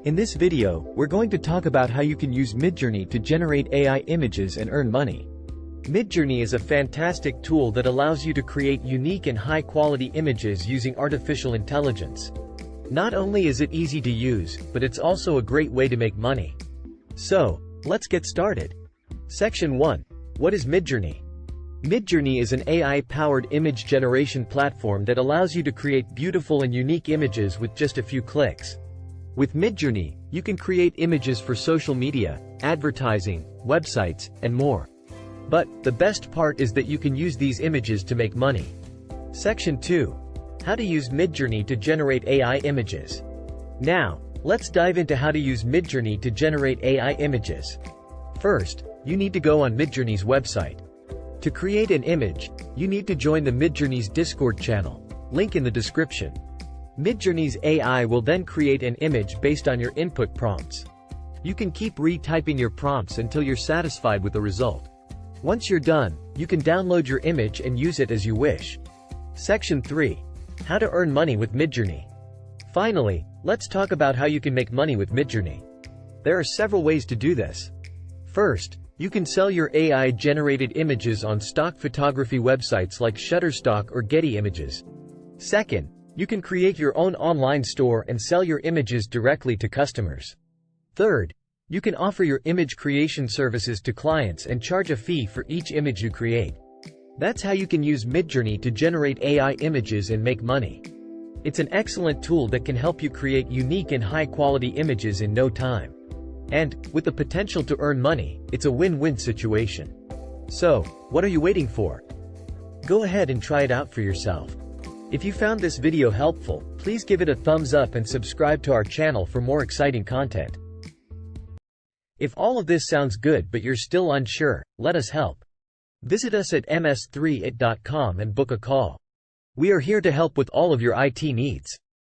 In this video, we're going to talk about how you can use Midjourney to generate AI images and earn money. Midjourney is a fantastic tool that allows you to create unique and high-quality images using artificial intelligence. Not only is it easy to use, but it's also a great way to make money. So, let's get started. Section 1. What is Midjourney? Midjourney is an AI-powered image generation platform that allows you to create beautiful and unique images with just a few clicks. With Midjourney, you can create images for social media, advertising, websites, and more. But the best part is that you can use these images to make money. Section 2. How to use Midjourney to generate AI images. Now, let's dive into how to use Midjourney to generate AI images. First, you need to go on Midjourney's website. To create an image, you need to join the Midjourney's Discord channel, link in the description. Midjourney's AI will then create an image based on your input prompts. You can keep retyping your prompts until you're satisfied with the result. Once you're done, you can download your image and use it as you wish. Section 3. How to earn money with Midjourney. Finally, let's talk about how you can make money with Midjourney. There are several ways to do this. First, you can sell your AI-generated images on stock photography websites like Shutterstock or Getty Images. Second, you can create your own online store and sell your images directly to customers. Third, you can offer your image creation services to clients and charge a fee for each image you create. That's how you can use Midjourney to generate AI images and make money. It's an excellent tool that can help you create unique and high-quality images in no time. And, with the potential to earn money, it's a win-win situation. So, what are you waiting for? Go ahead and try it out for yourself. If you found this video helpful, please give it a thumbs up and subscribe to our channel for more exciting content. If all of this sounds good but you're still unsure, let us help. Visit us at ms3it.com and book a call. We are here to help with all of your IT needs.